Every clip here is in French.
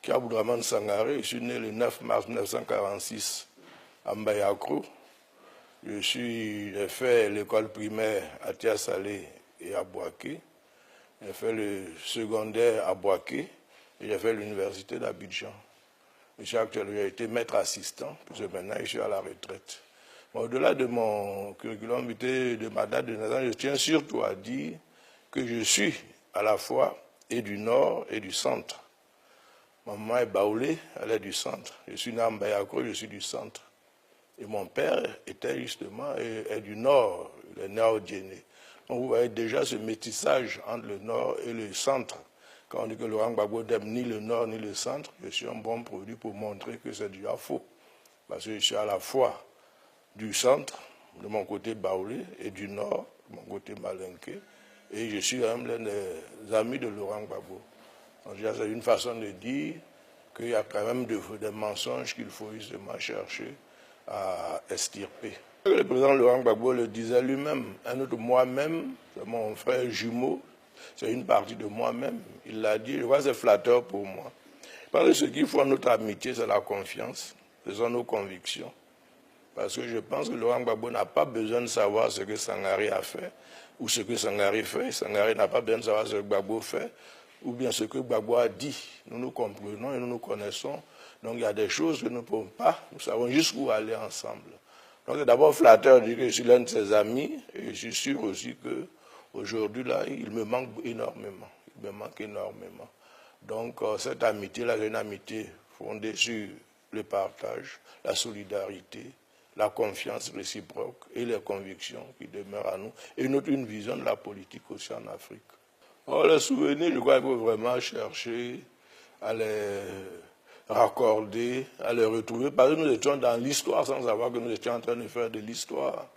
Cheikh Abdourahmane Sangaré. Je suis né le 9 mars 1946 à Mbayakro. J'ai fait l'école primaire à Tia-Salé et à Bouaké. J'ai fait le secondaire à Bouaké et j'ai fait l'université d'Abidjan. J'ai été maître assistant, puisque maintenant je suis à la retraite. Au-delà de mon curriculum vitae, de ma date de naissance, je tiens surtout à dire que je suis à la fois et du nord et du centre. Ma maman est baoulée, elle est du centre. Je suis né à Mbayakro, je suis du centre. Et mon père était justement est du nord, il est né à Odiéné. Donc vous voyez déjà ce métissage entre le nord et le centre. Quand on dit que Laurent Gbagbo n'aime ni le nord ni le centre, je suis un bon produit pour montrer que c'est déjà faux. Parce que je suis à la fois du centre, de mon côté baoulé, et du nord, de mon côté malinqué. Et je suis quand même l'un des amis de Laurent Gbagbo. Donc c'est une façon de dire qu'il y a quand même des mensonges qu'il faut justement chercher à extirper. Le président Laurent Gbagbo le disait lui-même, un autre moi-même, c'est mon frère jumeau, c'est une partie de moi-même. Il l'a dit, je vois, c'est flatteur pour moi. Parce que ce qui fait notre amitié, c'est la confiance, ce sont nos convictions. Parce que je pense que Laurent Gbagbo n'a pas besoin de savoir ce que Sangaré a fait, ou ce que Sangaré fait. Sangaré n'a pas besoin de savoir ce que Gbagbo fait, ou bien ce que Gbagbo a dit. Nous nous comprenons et nous nous connaissons. Donc il y a des choses que nous ne pouvons pas, nous savons jusqu'où aller ensemble. Donc c'est d'abord flatteur de dire que je suis l'un de ses amis, et je suis sûr aussi qu'aujourd'hui, là, il me manque énormément. Il me manque énormément. Donc cette amitié-là, c'est une amitié fondée sur le partage, la solidarité, la confiance réciproque et les convictions qui demeurent à nous, et une vision de la politique aussi en Afrique. Or, les souvenirs, je crois qu'il faut vraiment chercher à les raccorder, à les retrouver, parce que nous étions dans l'histoire sans savoir que nous étions en train de faire de l'histoire.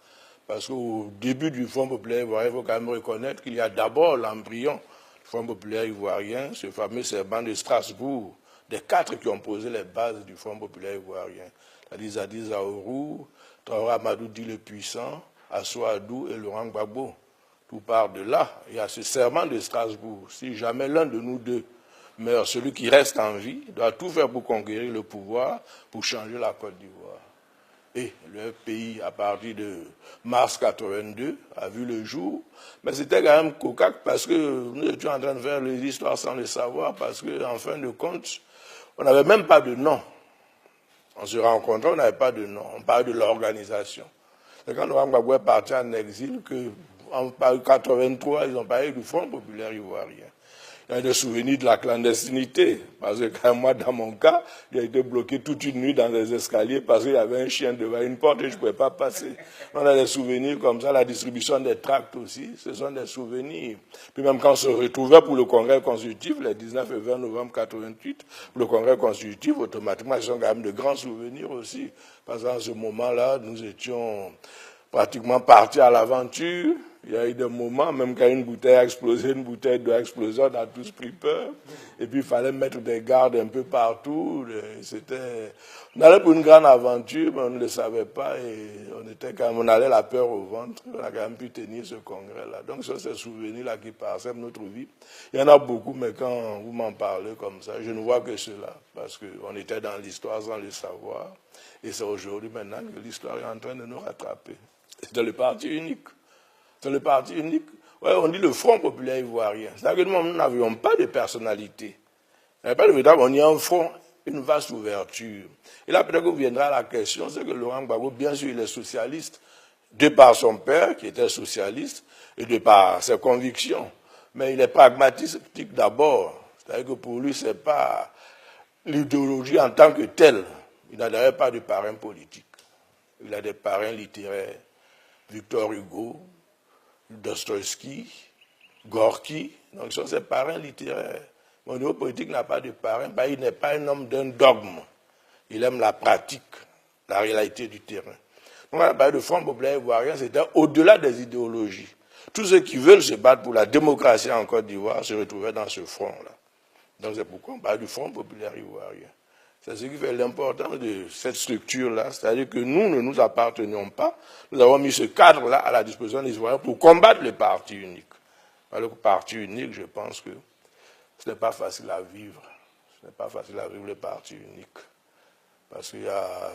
Parce qu'au début du Front populaire ivoirien, il faut quand même reconnaître qu'il y a d'abord l'embryon du Front populaire ivoirien, ce fameux serment de Strasbourg, des 4 qui ont posé les bases du Front populaire ivoirien. Zadie Zaourou, Traoré Amadou Di le Puissant, Assou Adou et Laurent Gbagbo. Tout part de là. Il y a ce serment de Strasbourg. Si jamais l'un de nous deux meurt, celui qui reste en vie doit tout faire pour conquérir le pouvoir, pour changer la Côte d'Ivoire. Et le pays, à partir de mars 82, a vu le jour. Mais c'était quand même cocasse parce que nous étions en train de faire les histoires sans le savoir, parce qu'en fin de compte, on n'avait même pas de nom. On se rencontrait, on n'avait pas de nom. On parlait de l'organisation. C'est quand Laurent Gbagbo est parti en exil qu'en 1983, ils ont parlé du Front populaire ivoirien. Il y a des souvenirs de la clandestinité. Parce que quand moi, dans mon cas, j'ai été bloqué toute une nuit dans les escaliers parce qu'il y avait un chien devant une porte et je ne pouvais pas passer. On a des souvenirs comme ça, la distribution des tracts aussi, ce sont des souvenirs. Puis même quand on se retrouvait pour le congrès constitutif, les 19 et 20 novembre 1988, pour le congrès constitutif, automatiquement, ce sont quand même de grands souvenirs aussi. Parce qu'en ce moment-là, nous étions pratiquement partis à l'aventure. Il y a eu des moments, même quand une bouteille a explosé, une bouteille doit exploser, on a tous pris peur. Et puis il fallait mettre des gardes un peu partout. On allait pour une grande aventure, mais on ne le savait pas. Et on allait la peur au ventre. On a quand même pu tenir ce congrès-là. Donc ce sont ces souvenirs-là qui parsèment notre vie. Il y en a beaucoup, mais quand vous m'en parlez comme ça, je ne vois que cela. Parce qu'on était dans l'histoire sans le savoir. Et c'est aujourd'hui maintenant que l'histoire est en train de nous rattraper. C'était le parti unique. C'est le parti unique. Ouais, on dit le Front populaire ivoirien. C'est-à-dire que nous n'avions pas de personnalité. On y a un front, une vaste ouverture. Et là, peut-être que viendra la question, c'est que Laurent Gbagbo, bien sûr, il est socialiste, de par son père, qui était socialiste, et de par ses convictions. Mais il est pragmatique d'abord. C'est-à-dire que pour lui, ce n'est pas l'idéologie en tant que telle. Il n'a d'ailleurs pas de parrain politique. Il a des parrains littéraires. Victor Hugo, Dostoïevski, Gorky, donc ce sont ses parrains littéraires. Mon niveau politique n'a pas de parrain, il n'est pas un homme d'un dogme. Il aime la pratique, la réalité du terrain. Donc on a parlé de Front populaire ivoirien, c'était au-delà des idéologies. Tous ceux qui veulent se battre pour la démocratie en Côte d'Ivoire se retrouvaient dans ce front-là. Donc c'est pourquoi on parle du Front populaire ivoirien. C'est ce qui fait l'importance de cette structure-là, c'est-à-dire que nous ne nous appartenions pas. Nous avons mis ce cadre-là à la disposition des Ivoiriens pour combattre le parti unique. Alors, le parti unique, je pense que ce n'est pas facile à vivre. Ce n'est pas facile à vivre le parti unique. Parce que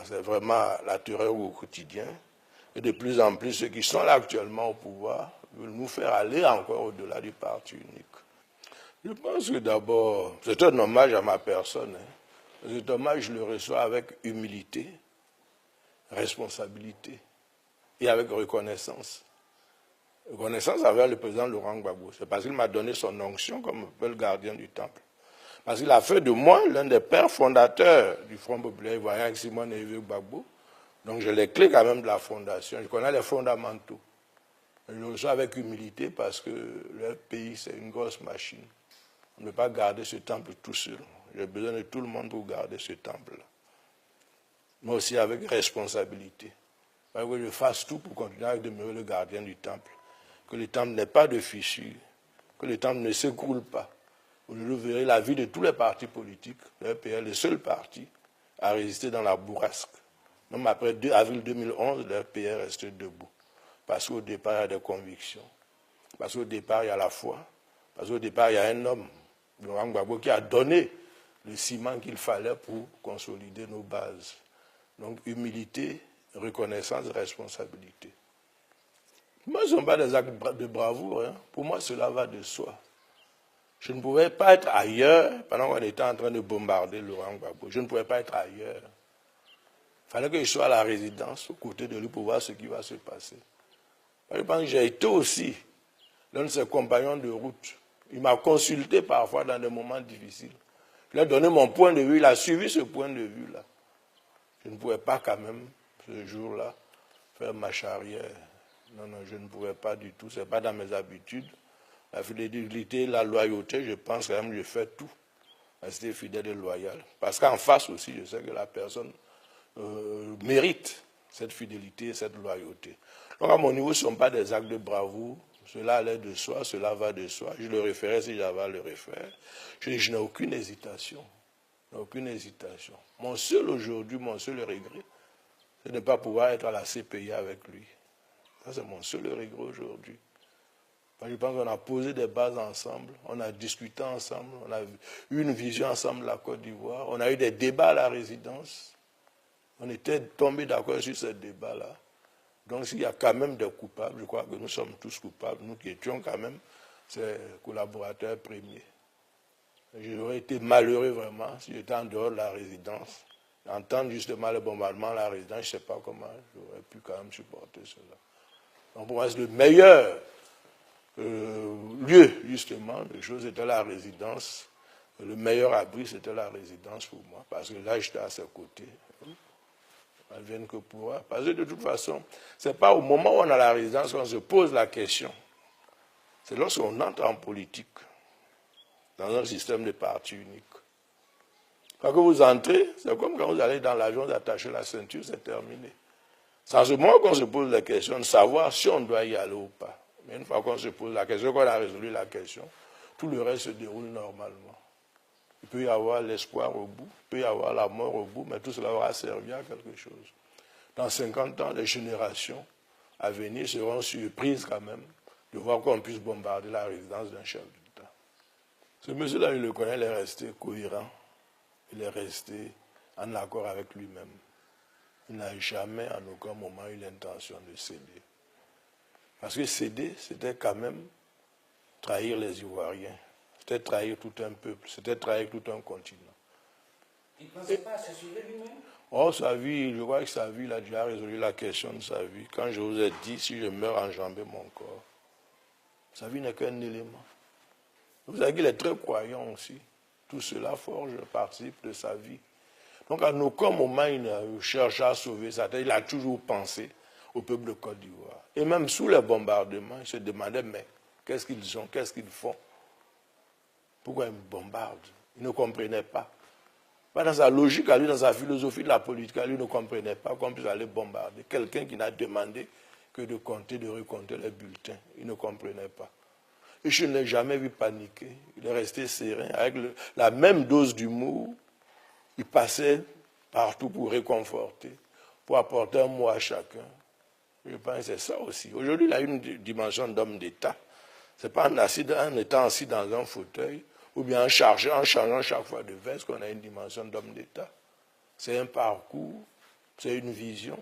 c'est vraiment la terreur au quotidien. Et de plus en plus, ceux qui sont là actuellement au pouvoir veulent nous faire aller encore au-delà du parti unique. Je pense que d'abord, c'est un hommage à ma personne. Hein. Cet hommage, je le reçois avec humilité, responsabilité et avec reconnaissance. Reconnaissance envers le président Laurent Gbagbo. C'est parce qu'il m'a donné son onction comme le gardien du temple. Parce qu'il a fait de moi l'un des pères fondateurs du Front populaire ivoirien avec Simone Hervé Gbagbo. Donc j'ai les clés quand même de la fondation. Je connais les fondamentaux. Je le reçois avec humilité parce que le pays, c'est une grosse machine. On ne peut pas garder ce temple tout seul. J'ai besoin de tout le monde pour garder ce temple-là. Mais aussi avec responsabilité. Il faut que je fasse tout pour continuer à demeurer le gardien du temple. Que le temple n'ait pas de fissures. Que le temple ne s'écroule pas. Vous verrez la vie de tous les partis politiques. Le RPR, le seul parti à résister dans la bourrasque. Même après avril 2011, le RPR est resté debout. Parce qu'au départ, il y a des convictions. Parce qu'au départ, il y a la foi. Parce qu'au départ, il y a un homme, Laurent Gbagbo, qui a donné le ciment qu'il fallait pour consolider nos bases. Donc, humilité, reconnaissance, responsabilité. Moi, ce ne sont pas des actes de bravoure. Hein. Pour moi, cela va de soi. Je ne pouvais pas être ailleurs pendant qu'on était en train de bombarder Laurent Gbagbo. Je ne pouvais pas être ailleurs. Il fallait que je sois à la résidence, aux côtés de lui, pour voir ce qui va se passer. Je pense que j'ai été aussi l'un de ses compagnons de route. Il m'a consulté parfois dans des moments difficiles. Je lui ai donné mon point de vue, il a suivi ce point de vue-là. Je ne pouvais pas quand même, ce jour-là, faire marche arrière. Non, non, je ne pouvais pas du tout. Ce n'est pas dans mes habitudes. La fidélité, la loyauté, je pense quand même que je fais tout. Rester fidèle et loyal. Parce qu'en face aussi, je sais que la personne mérite cette fidélité et cette loyauté. Donc à mon niveau, ce ne sont pas des actes de bravoure. Cela allait de soi, cela va de soi. Je le referai si j'avais à le refaire. Je n'ai aucune hésitation. Aucune hésitation. Mon seul aujourd'hui, mon seul regret, c'est de ne pas pouvoir être à la CPI avec lui. Ça, c'est mon seul regret aujourd'hui. Je pense qu'on a posé des bases ensemble, on a discuté ensemble, on a eu une vision ensemble de la Côte d'Ivoire, on a eu des débats à la résidence. On était tombés d'accord sur ces débats-là. Donc s'il y a quand même des coupables, je crois que nous sommes tous coupables, nous qui étions quand même ses collaborateurs premiers. J'aurais été malheureux vraiment si j'étais en dehors de la résidence. Entendre justement le bombardement à la résidence, je ne sais pas comment j'aurais pu quand même supporter cela. Donc pour moi, c'est le meilleur lieu, justement, de choses, c'était la résidence. Le meilleur abri, c'était la résidence pour moi, parce que là, j'étais à ses côtés. Elle vient que pourra. Parce que de toute façon, ce n'est pas au moment où on a la résidence qu'on se pose la question. C'est lorsqu'on entre en politique, dans un système de parti unique. Quand vous entrez, c'est comme quand vous allez dans l'avion, vous attachez la ceinture, c'est terminé. C'est en ce moment qu'on se pose la question de savoir si on doit y aller ou pas. Mais une fois qu'on se pose la question, qu'on a résolu la question, tout le reste se déroule normalement. Il peut y avoir l'espoir au bout, il peut y avoir la mort au bout, mais tout cela aura servi à quelque chose. Dans 50 ans, les générations à venir seront surprises quand même de voir qu'on puisse bombarder la résidence d'un chef d'État. Ce monsieur-là, il le connaît, il est resté cohérent, il est resté en accord avec lui-même. Il n'a jamais, en aucun moment, eu l'intention de céder. Parce que céder, c'était quand même trahir les Ivoiriens. C'était trahir tout un peuple, c'était trahir tout un continent. Il ne pensait pas à se sauver lui-même? Oh, sa vie, je crois que sa vie, il a déjà résolu la question de sa vie. Quand je vous ai dit, si je meurs, enjamber mon corps, sa vie n'est qu'un élément. Vous savez qu'il est très croyant aussi. Tout cela forge, participe de sa vie. Donc, à aucun moment, il ne cherche à sauver sa tête. Il a toujours pensé au peuple de Côte d'Ivoire. Et même sous les bombardements, il se demandait, mais qu'est-ce qu'ils ont, qu'est-ce qu'ils font? Pourquoi ils me bombardent? Il ne comprenait pas. Pas dans sa logique à lui, dans sa philosophie de la politique à lui, il ne comprenait pas qu'on puisse aller bombarder quelqu'un qui n'a demandé que de compter, de recompter les bulletins. Il ne comprenait pas. Et je ne l'ai jamais vu paniquer. Il est resté serein, avec la même dose d'humour. Il passait partout pour réconforter, pour apporter un mot à chacun. Je pense que c'est ça aussi. Aujourd'hui, il a une dimension d'homme d'État. Ce n'est pas en étant assis dans un fauteuil ou bien en changeant chaque fois de veste qu'on a une dimension d'homme d'État. C'est un parcours, c'est une vision,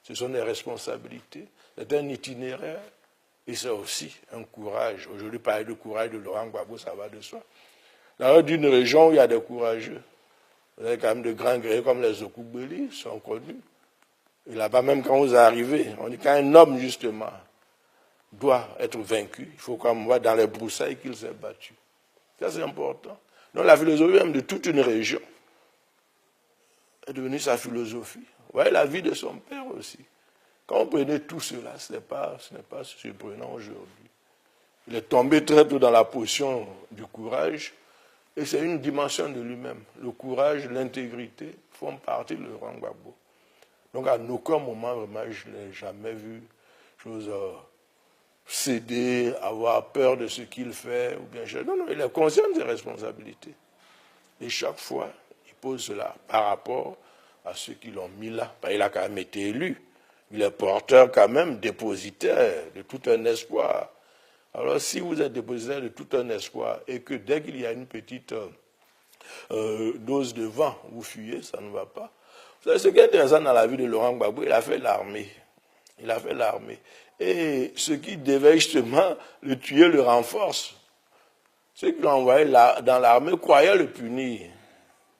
ce sont des responsabilités, c'est un itinéraire, et c'est aussi un courage. Aujourd'hui, parler de courage de Laurent Gbagbo, ça va de soi. Dans d'une région où il y a des courageux, vous avez quand même de grands guerriers comme les Okugbeli, sont connus. Et là-bas, même quand vous arrivez, on dit qu'un homme, justement, doit être vaincu, il faut qu'on voit dans les broussailles qu'il s'est battu. Ça, c'est important. Donc, la philosophie même de toute une région est devenue sa philosophie. Vous voyez la vie de son père aussi. Quand on prenait tout cela, ce n'est pas surprenant aujourd'hui. Il est tombé très tôt dans la position du courage, et c'est une dimension de lui-même. Le courage, l'intégrité font partie de Laurent Gbagbo. Donc, à aucun moment, vraiment, je ne l'ai jamais vu céder, avoir peur de ce qu'il fait, ou bien... Non, il est conscient de ses responsabilités. Et chaque fois, il pose cela par rapport à ceux qui l'ont mis là. Il a quand même été élu. Il est porteur quand même, dépositaire de tout un espoir. Alors, si vous êtes dépositaire de tout un espoir, et que dès qu'il y a une petite dose de vent, vous fuyez, ça ne va pas. Vous savez, ce qui est intéressant dans la vie de Laurent Gbagbo, il a fait l'armée. Il a fait l'armée. Et ce qui devait justement le tuer le renforce. Ceux qui l'ont envoyé dans l'armée croyaient le punir.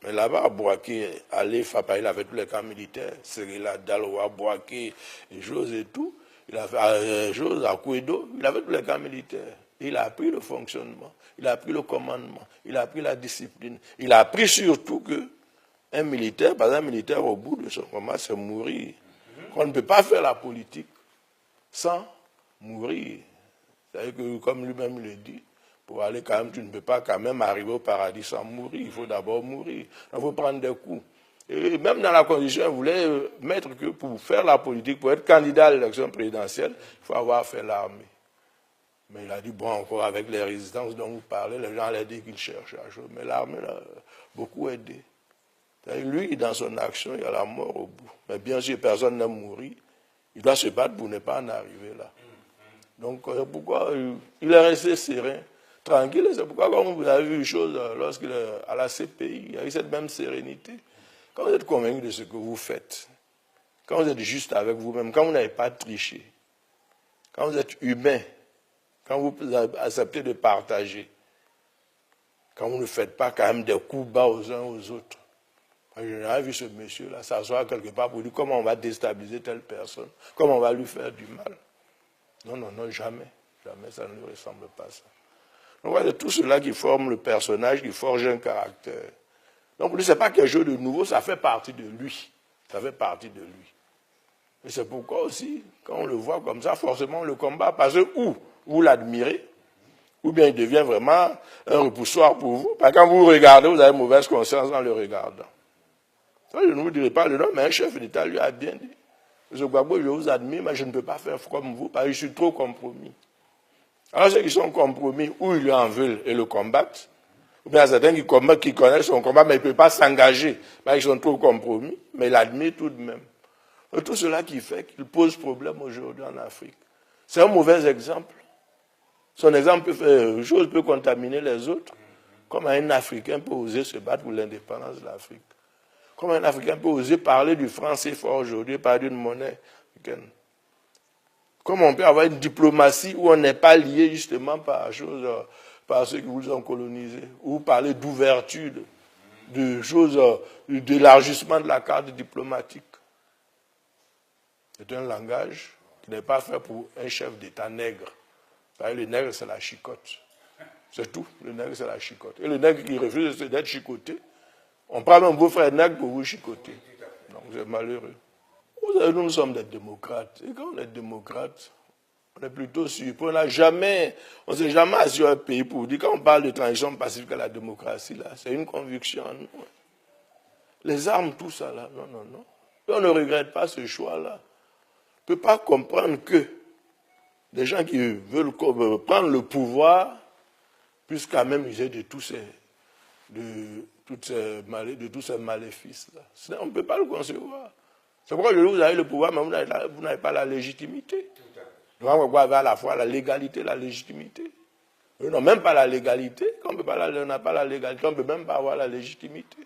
Mais là-bas, à Bouaké, à l'EFAPA, il avait tous les camps militaires. Serila, Daloa, Bouaké, Jose et tout. Il a fait Jose à Kouedo, il avait tous les camps militaires. Il a appris le fonctionnement, il a appris le commandement, il a appris la discipline. Il a appris surtout que un militaire, par exemple, un militaire au bout de son combat, c'est mourir. On ne peut pas faire la politique sans mourir. C'est-à-dire que, comme lui-même le dit, pour aller quand même, tu ne peux pas quand même arriver au paradis sans mourir. Il faut d'abord mourir. Il faut prendre des coups. Et même dans la Constitution, il voulait mettre que pour faire la politique, pour être candidat à l'élection présidentielle, il faut avoir fait l'armée. Mais il a dit, bon, encore avec les résistances dont vous parlez, les gens allaient dire qu'ils cherchent la chose. Mais l'armée l'a beaucoup aidé. Lui, dans son action, il y a la mort au bout. Mais bien sûr, personne n'aime mourir. Il doit se battre pour ne pas en arriver là. Donc, pourquoi il est resté serein, tranquille. C'est pourquoi, comme vous avez vu une chose, lorsqu'il est à la CPI, il y a eu cette même sérénité. Quand vous êtes convaincu de ce que vous faites, quand vous êtes juste avec vous-même, quand vous n'avez pas triché, quand vous êtes humain, quand vous acceptez de partager, quand vous ne faites pas quand même des coups bas aux uns aux autres. Je n'ai vu ce monsieur-là s'asseoir quelque part pour dire comment on va déstabiliser telle personne, comment on va lui faire du mal. Non, non, non, jamais. Jamais, ça ne lui ressemble pas ça. Donc, c'est tout cela qui forme le personnage, qui forge un caractère. Donc, pour lui, ce n'est pas quelque chose de nouveau, ça fait partie de lui. Ça fait partie de lui. Et c'est pourquoi aussi, quand on le voit comme ça, forcément, on le combat, parce que ou vous l'admirez, ou bien il devient vraiment un repoussoir pour vous. Parce que quand vous le regardez, vous avez mauvaise conscience en le regardant. Ça, je ne vous dirai pas le nom, mais un chef d'État lui a bien dit. Je vous admire, mais je ne peux pas faire comme vous, parce que je suis trop compromis. Alors ceux qui sont compromis, ou ils lui en veulent et le combattent, ou bien certains qui connaissent son combat, mais ils ne peuvent pas s'engager, parce qu'ils sont trop compromis, mais ils l'admirent tout de même. Et tout cela qui fait qu'il pose problème aujourd'hui en Afrique. C'est un mauvais exemple. Son exemple peut contaminer les autres. Comment un Africain peut oser se battre pour l'indépendance de l'Afrique? Comment un Africain peut oser parler du franc CFA aujourd'hui, parler d'une monnaie africaine? Comment on peut avoir une diplomatie où on n'est pas lié justement par ceux qui vous ont colonisé, ou parler d'ouverture, de choses, d'élargissement de la carte diplomatique? C'est un langage qui n'est pas fait pour un chef d'État nègre. Le nègre, c'est la chicotte. C'est tout. Le nègre, c'est la chicotte. Et le nègre qui refuse d'être chicoté, on prend même vos frères nègres pour vous chicoter. Donc, c'est malheureux. Vous savez, nous sommes des démocrates. Et quand on est démocrate, on est plutôt sûr. On ne s'est jamais assis un pays pour dire, quand on parle de transition pacifique à la démocratie, là, c'est une conviction en nous. Les armes, tout ça, là, non, non, non. Et on ne regrette pas ce choix-là. On ne peut pas comprendre que des gens qui veulent prendre le pouvoir puissent quand même user de tous ces maléfices-là. On ne peut pas le concevoir. C'est pourquoi vous avez le pouvoir, mais vous n'avez pas la légitimité. Donc, on va avoir à la fois la légalité et la légitimité. Ils n'ont même pas la légalité. Quand on n'a pas la légalité, on ne peut même pas avoir la légitimité.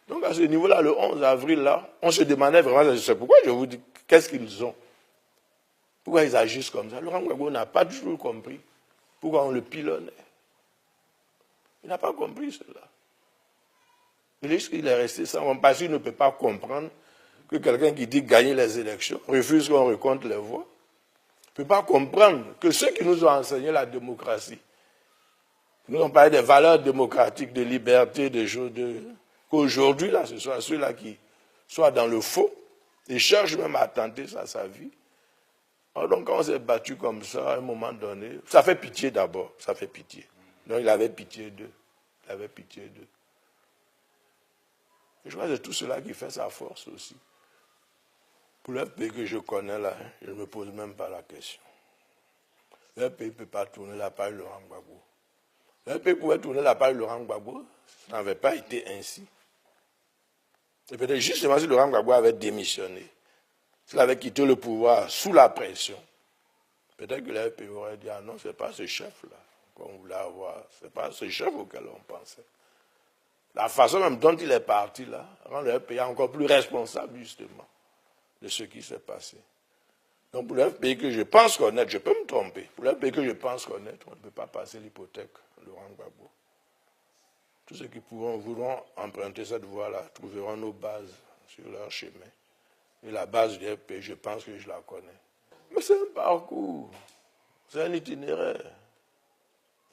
Donc à ce niveau-là, le 11 avril, là, on se demandait vraiment, c'est pourquoi je vous dis, qu'est-ce qu'ils ont? Pourquoi ils agissent comme ça? Laurent Gbagbo n'a pas toujours compris pourquoi on le pilonnait. Il n'a pas compris cela. Il est juste qu'il est resté sans, parce qu'il ne peut pas comprendre que quelqu'un qui dit gagner les élections refuse qu'on recompte les voix. Il ne peut pas comprendre que ceux qui nous ont enseigné la démocratie, nous ont parlé des valeurs démocratiques, de liberté, des choses qu'aujourd'hui, là, ce soit ceux-là qui soient dans le faux et cherchent même à attenter ça à sa vie. Alors donc, quand on s'est battu comme ça, à un moment donné, ça fait pitié d'abord, ça fait pitié. Donc, il avait pitié d'eux. Il avait pitié d'eux. Et je crois que c'est tout cela qui fait sa force aussi. Pour le pays que je connais là, je ne me pose même pas la question. Le pays ne peut pas tourner la page Laurent Gbagbo. Le pays pouvait tourner la page Laurent Gbagbo, ça n'avait pas été ainsi. Et peut-être justement si Laurent Gbagbo avait démissionné, s'il avait quitté le pouvoir sous la pression, peut-être que le pays aurait dit, ah non, ce n'est pas ce chef-là qu'on voulait avoir, ce n'est pas ce chef auquel on pensait. La façon même dont il est parti là, rend le pays encore plus responsable justement de ce qui s'est passé. Donc pour le pays que je pense connaître, je peux me tromper, pour le pays que je pense connaître, on ne peut pas passer l'hypothèque Laurent Gbagbo. Tous ceux qui voudront emprunter cette voie-là trouveront nos bases sur leur chemin. Et la base du FP, je pense que je la connais. Mais c'est un parcours, c'est un itinéraire,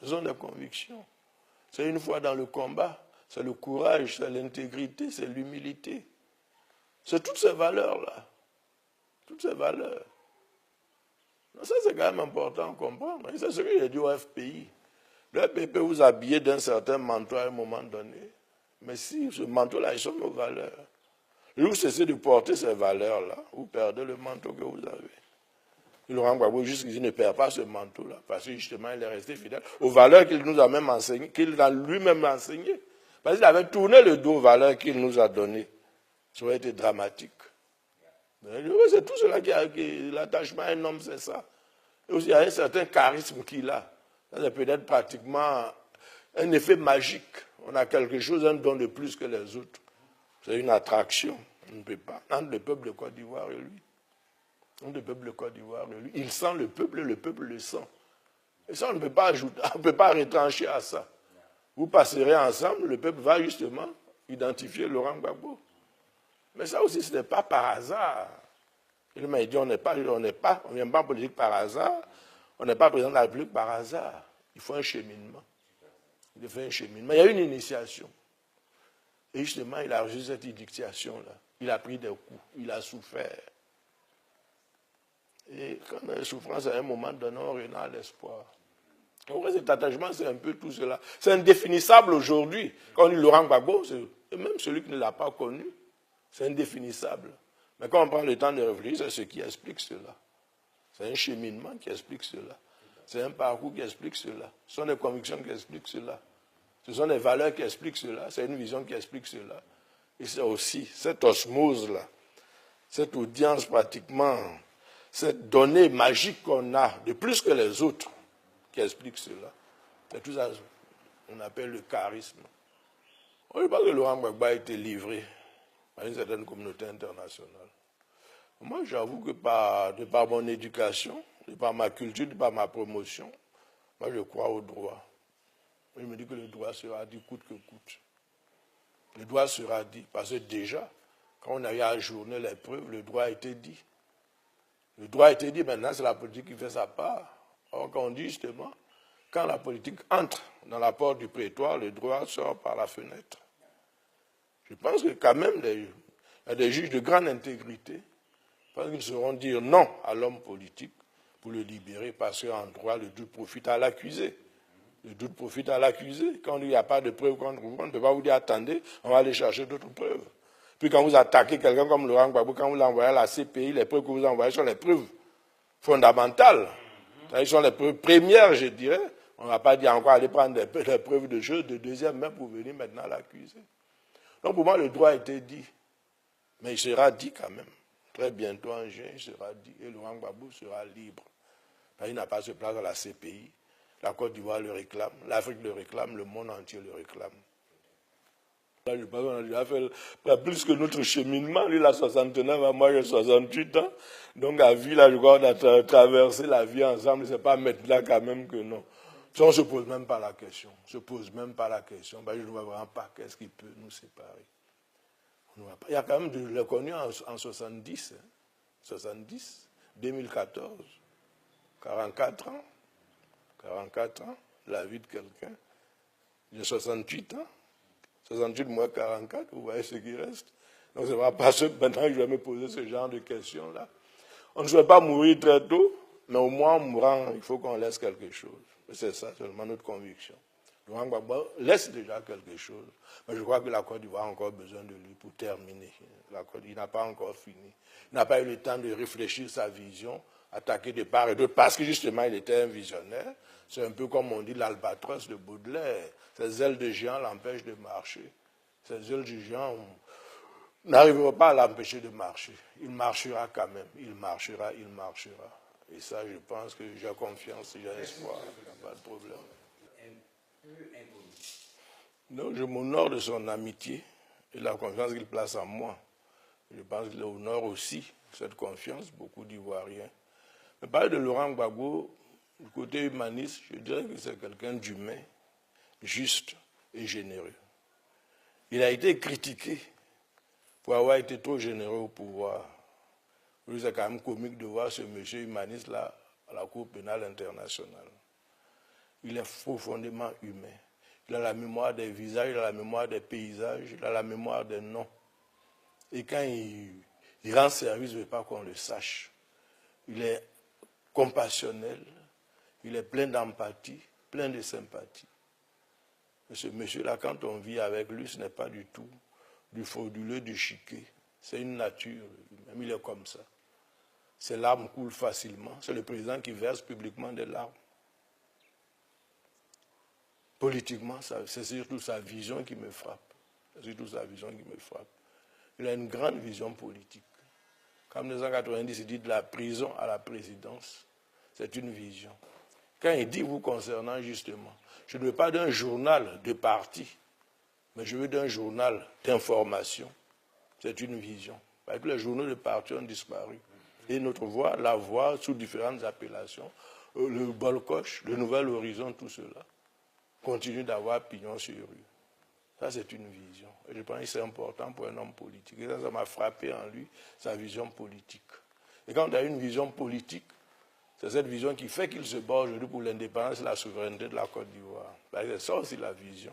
ce sont des convictions. C'est une fois dans le combat, c'est le courage, c'est l'intégrité, c'est l'humilité. C'est toutes ces valeurs-là. Toutes ces valeurs. Donc ça, c'est quand même important à comprendre. Et c'est ce que j'ai dit au FPI. Le FPI peut vous habiller d'un certain manteau à un moment donné. Mais si ce manteau-là, ils sont nos valeurs. Et vous cessez de porter ces valeurs-là, vous perdez le manteau que vous avez. Et Laurent Gbagbo, jusqu'ici, ne perd pas ce manteau-là, parce que justement, il est resté fidèle aux valeurs qu'il nous a même enseignées, qu'il a lui-même enseignées. Parce qu'il avait tourné le dos aux valeurs qu'il nous a données. Ça aurait été dramatique. C'est tout cela qui l'attachement à un homme, c'est ça. Et aussi, il y a un certain charisme qu'il a. Ça, c'est peut-être pratiquement un effet magique. On a quelque chose, un don de plus que les autres. C'est une attraction. On ne peut pas. Entre le peuple de Côte d'Ivoire et lui. Entre le peuple de Côte d'Ivoire et lui. Il sent le peuple le sent. Et ça, on ne peut pas ajouter, on ne peut pas retrancher à ça. Vous passerez ensemble, le peuple va justement identifier Laurent Gbagbo. Mais ça aussi, ce n'est pas par hasard. Il m'a dit, on ne vient pas en politique par hasard, on n'est pas président de la République par hasard. Il faut un cheminement. Il faut un cheminement. Il y a une initiation. Et justement, il a reçu cette initiation-là. Il a pris des coups, il a souffert. Et quand on a une souffrance, à un moment donné, on renard l'espoir. En vrai, cet attachement, c'est un peu tout cela. C'est indéfinissable aujourd'hui. Quand on dit Laurent Gbagbo, et même celui qui ne l'a pas connu, c'est indéfinissable. Mais quand on prend le temps de réfléchir, c'est ce qui explique cela. C'est un cheminement qui explique cela. C'est un parcours qui explique cela. Ce sont des convictions qui expliquent cela. Ce sont des valeurs qui expliquent cela. C'est une vision qui explique cela. Et c'est aussi cette osmose-là, cette audience pratiquement, cette donnée magique qu'on a, de plus que les autres, qui explique cela. C'est tout ça qu'on appelle le charisme. On ne dit pas que Laurent Gbagbo a été livré à une certaine communauté internationale. Moi, j'avoue que de par mon éducation, de par ma culture, de par ma promotion, moi, je crois au droit. Je me dis que le droit sera dit coûte que coûte. Le droit sera dit, parce que déjà, quand on a eu à ajourner les preuves, le droit a été dit. Le droit a été dit, maintenant c'est la politique qui fait sa part. Or, quand on dit justement, quand la politique entre dans la porte du prétoire, le droit sort par la fenêtre. Je pense que quand même, il y a des juges de grande intégrité, parce qu'ils sauront dire non à l'homme politique pour le libérer, parce qu'en droit, le doute profite à l'accusé. Le doute profite à l'accusé. Quand il n'y a pas de preuves contre vous, on ne peut pas vous dire attendez, on va aller chercher d'autres preuves. Puis quand vous attaquez quelqu'un comme Laurent Gbagbo, quand vous l'envoyez à la CPI, les preuves que vous envoyez sont les preuves fondamentales. Ce sont les preuves premières, je dirais. On ne va pas dire encore aller prendre des preuves de choses de deuxième main pour venir maintenant l'accuser. Donc pour moi, le droit a été dit. Mais il sera dit quand même. Très bientôt en juin, il sera dit. Et Laurent Gbagbo sera libre. Il n'a pas se place à la CPI. La Côte d'Ivoire le réclame, l'Afrique le réclame, le monde entier le réclame. Là, je pense qu'on a déjà fait plus que notre cheminement. Lui, il a 69 ans, moi j'ai 68 ans. Donc, à vie, là, je crois qu'on a traversé la vie ensemble. C'est pas maintenant quand même que non. Ça, on ne se pose même pas la question. On ne se pose même pas la question. Ben, je ne vois vraiment pas qu'est-ce qui peut nous séparer. On ne voit pas. Il y a quand même, je l'ai connu en 70, hein. 70, 2014, 44 ans. 44 ans, la vie de quelqu'un. J'ai 68 ans. 68 moins 44, vous voyez ce qui reste. Donc, ce n'est pas maintenant que je vais me poser ce genre de questions-là. On ne souhaite pas mourir très tôt, mais au moins en mourant, il faut qu'on laisse quelque chose. C'est ça seulement notre conviction. Laurent Gbagbo laisse déjà quelque chose. Mais je crois que la Côte d'Ivoire a encore besoin de lui pour terminer. Il n'a pas encore fini. Il n'a pas eu le temps de réfléchir sa vision, attaquer de part et d'autre, parce que justement il était un visionnaire. C'est un peu comme on dit l'albatros de Baudelaire. Ses ailes de géant l'empêchent de marcher. Ses ailes de géant n'arriveront pas à l'empêcher de marcher. Il marchera quand même. Il marchera, il marchera. Et ça, je pense que j'ai confiance, j'ai espoir. Il n'y a pas de problème. Non, je m'honore de son amitié et la confiance qu'il place en moi. Je pense qu'il honore aussi cette confiance, beaucoup d'Ivoiriens. Mais parler de Laurent Gbagbo, du côté humaniste, je dirais que c'est quelqu'un d'humain, juste et généreux. Il a été critiqué pour avoir été trop généreux au pouvoir. C'est quand même comique de voir ce monsieur humaniste-là à la Cour pénale internationale. Il est profondément humain. Il a la mémoire des visages, il a la mémoire des paysages, il a la mémoire des noms. Et quand il rend service, il ne veut pas qu'on le sache. Il est compassionnel, il est plein d'empathie, plein de sympathie. Et ce monsieur-là, quand on vit avec lui, ce n'est pas du tout du frauduleux, du chiquet. C'est une nature, même il est comme ça. Ses larmes coulent facilement. C'est le président qui verse publiquement des larmes. Politiquement, c'est surtout sa vision qui me frappe. C'est surtout sa vision qui me frappe. Il a une grande vision politique. Comme en 1990, il dit de la prison à la présidence. C'est une vision. Quand il dit, vous concernant justement, je ne veux pas d'un journal de parti, mais je veux d'un journal d'information. C'est une vision. Parce que les journaux de parti ont disparu. Et notre voix, la voix, sous différentes appellations, le Bolcoche, le Nouvel Horizon, tout cela, continue d'avoir pignon sur rue. Ça, c'est une vision. Et je pense que c'est important pour un homme politique. Et ça m'a frappé en lui, sa vision politique. Et quand on a une vision politique, c'est cette vision qui fait qu'il se bat aujourd'hui pour l'indépendance et la souveraineté de la Côte d'Ivoire. C'est ça aussi la vision.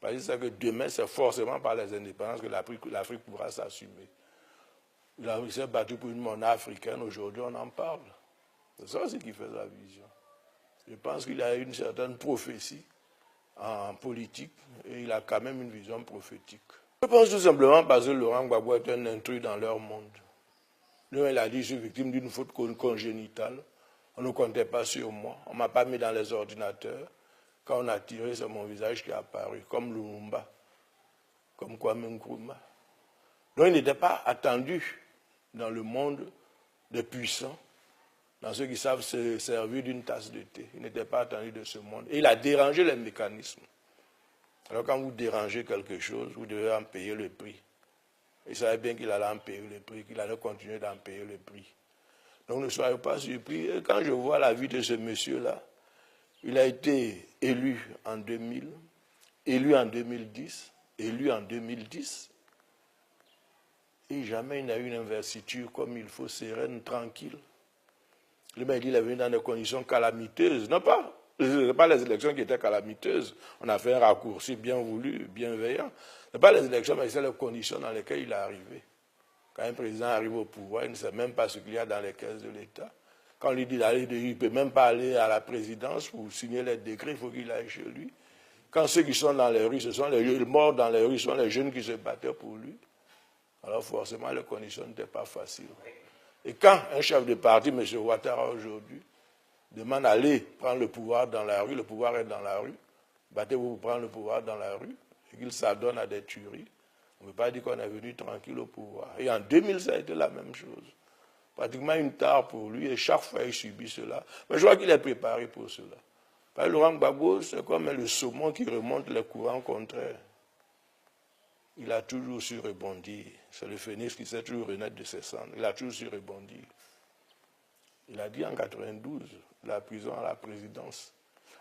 Parce que c'est que demain, c'est forcément par les indépendances que l'Afrique pourra s'assumer. Il s'est battu pour une monnaie africaine, aujourd'hui on en parle. C'est ça aussi qui fait sa vision. Je pense qu'il a une certaine prophétie en politique et il a quand même une vision prophétique. Je pense tout simplement parce que Laurent Gbagbo est un intrus dans leur monde. Lui, il a dit, je suis victime d'une faute congénitale. On ne comptait pas sur moi. On ne m'a pas mis dans les ordinateurs. Quand on a tiré, c'est mon visage qui est apparu, comme Lumumba, comme Kwame Nkrumah. Donc il n'était pas attendu dans le monde des puissants, dans ceux qui savent se servir d'une tasse de thé. Il n'était pas attendu de ce monde. Et il a dérangé les mécanismes. Alors quand vous dérangez quelque chose, vous devez en payer le prix. Il savait bien qu'il allait en payer le prix, qu'il allait continuer d'en payer le prix. Donc ne soyez pas surpris. Et quand je vois la vie de ce monsieur-là, il a été élu en 2000, élu en 2010, élu en 2010. Et jamais il n'a eu une investiture comme il faut, sereine, tranquille. Il m'a dit qu'il est venu dans des conditions calamiteuses. Non pas, ce n'est pas les élections qui étaient calamiteuses. On a fait un raccourci bien voulu, bienveillant. Ce n'est pas les élections, mais c'est les conditions dans lesquelles il est arrivé. Quand un président arrive au pouvoir, il ne sait même pas ce qu'il y a dans les caisses de l'État. Quand on lui dit d'aller, il ne peut même pas aller à la présidence pour signer les décrets, il faut qu'il aille chez lui. Quand ceux qui sont dans les rues, ce sont les morts dans les rues, ce sont les jeunes qui se battaient pour lui. Alors forcément, les conditions n'étaient pas faciles. Et quand un chef de parti, M. Ouattara aujourd'hui, demande d'aller prendre le pouvoir dans la rue, le pouvoir est dans la rue, battez-vous pour prendre le pouvoir dans la rue, et qu'il s'adonne à des tueries, on ne peut pas dire qu'on est venu tranquille au pouvoir. Et en 2000, ça a été la même chose. Pratiquement une tare pour lui, et chaque fois il subit cela. Mais je crois qu'il est préparé pour cela. Laurent Gbagbo, c'est comme le saumon qui remonte les courants contraires. Il a toujours su rebondir. C'est le phénix qui sait toujours renaître de ses cendres. Il a toujours su rebondir. Il a dit en 92, la prison à la présidence.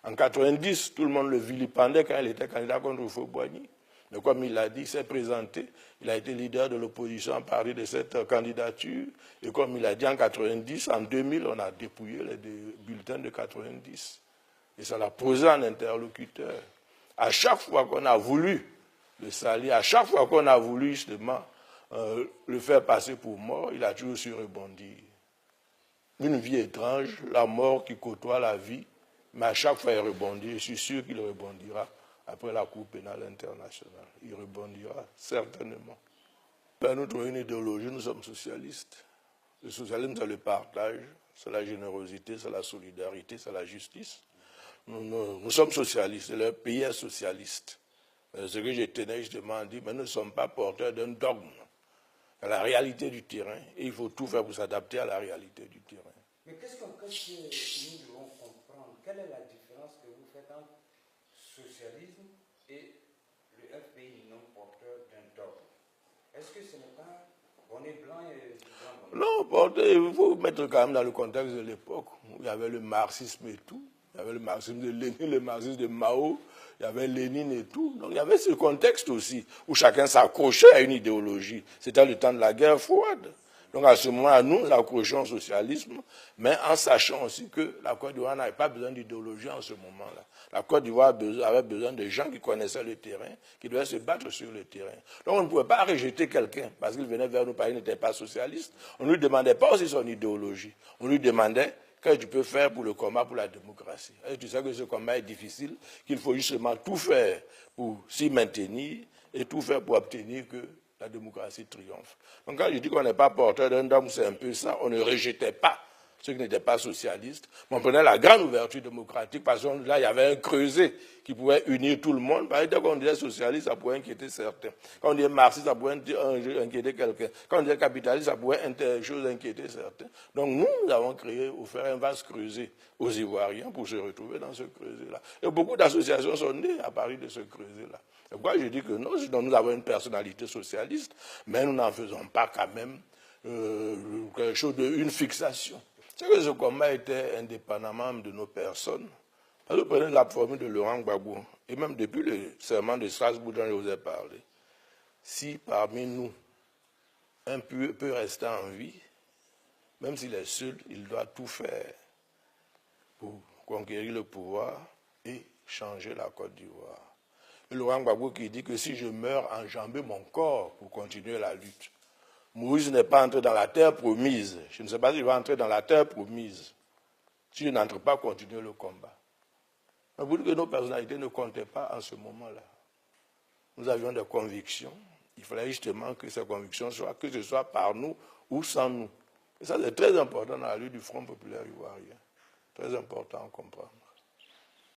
En 90, tout le monde le vilipendait quand il était candidat contre Houphouët-Boigny. Mais comme il l'a dit, il s'est présenté. Il a été leader de l'opposition à partir de cette candidature. Et comme il a dit en 90, en 2000, on a dépouillé les bulletins de 90. Et ça l'a posé en interlocuteur. À chaque fois qu'on a voulu le salir, à chaque fois qu'on a voulu justement le faire passer pour mort, il a toujours su rebondir. Une vie étrange, la mort qui côtoie la vie, mais à chaque fois il rebondit. Je suis sûr qu'il rebondira après la Cour pénale internationale. Il rebondira certainement. Nous avons une idéologie, nous sommes socialistes. Le socialisme, c'est le partage, c'est la générosité, c'est la solidarité, c'est la justice. Nous sommes socialistes, le pays est socialiste. Ce que je tenais justement à dire, mais nous ne sommes pas porteurs d'un dogme. À la réalité du terrain, et il faut tout faire pour s'adapter à la réalité du terrain. Mais qu'est-ce que nous devons comprendre? Quelle est la différence que vous faites entre socialisme et le FPI non porteur d'un dogme? Est-ce que ce n'est pas bonnet blanc et blanc? Non, il faut mettre quand même dans le contexte de l'époque où il y avait le marxisme et tout. Il y avait le marxisme de Lénine, le marxisme de Mao, il y avait Lénine et tout. Donc il y avait ce contexte aussi où chacun s'accrochait à une idéologie. C'était le temps de la guerre froide. Donc à ce moment-là, nous accrochons au socialisme, mais en sachant aussi que la Côte d'Ivoire n'avait pas besoin d'idéologie en ce moment-là. La Côte d'Ivoire avait besoin de gens qui connaissaient le terrain, qui devaient se battre sur le terrain. Donc on ne pouvait pas rejeter quelqu'un parce qu'il venait vers nous parce qu'il n'était pas socialiste. On ne lui demandait pas aussi son idéologie. On lui demandait: qu'est-ce que tu peux faire pour le combat pour la démocratie? Et tu sais que ce combat est difficile, qu'il faut justement tout faire pour s'y maintenir et tout faire pour obtenir que la démocratie triomphe. Donc quand je dis qu'on n'est pas porteur d'un dogme, c'est un peu ça. On ne rejetait pas ceux qui n'étaient pas socialistes, mais on prenait la grande ouverture démocratique parce que là, il y avait un creuset qui pouvait unir tout le monde. Par exemple, quand on disait socialiste, ça pouvait inquiéter certains. Quand on disait marxiste, ça pouvait inquiéter quelqu'un. Quand on disait capitaliste, ça pouvait inquiéter certains. Donc nous avons créé, offert un vaste creuset aux Ivoiriens pour se retrouver dans ce creuset-là. Et beaucoup d'associations sont nées à partir de ce creuset-là. C'est pourquoi je dis que non, nous avons une personnalité socialiste, mais nous n'en faisons pas quand même quelque chose d'une fixation. C'est que ce combat était indépendamment de nos personnes. Vous prenez la formule de Laurent Gbagbo, et même depuis le serment de Strasbourg dont je vous ai parlé, si parmi nous, un peut rester en vie, même s'il est seul, il doit tout faire pour conquérir le pouvoir et changer la Côte d'Ivoire. Laurent Gbagbo qui dit que si je meurs, enjamber mon corps pour continuer la lutte. Moïse n'est pas entré dans la terre promise. Je ne sais pas s'il va entrer dans la terre promise. Si je n'entre pas, continuer le combat. Mais vous dites que nos personnalités ne comptaient pas en ce moment-là. Nous avions des convictions. Il fallait justement que ces convictions soient, que ce soit par nous ou sans nous. Et ça, c'est très important dans la lutte du Front populaire ivoirien. Très important à comprendre.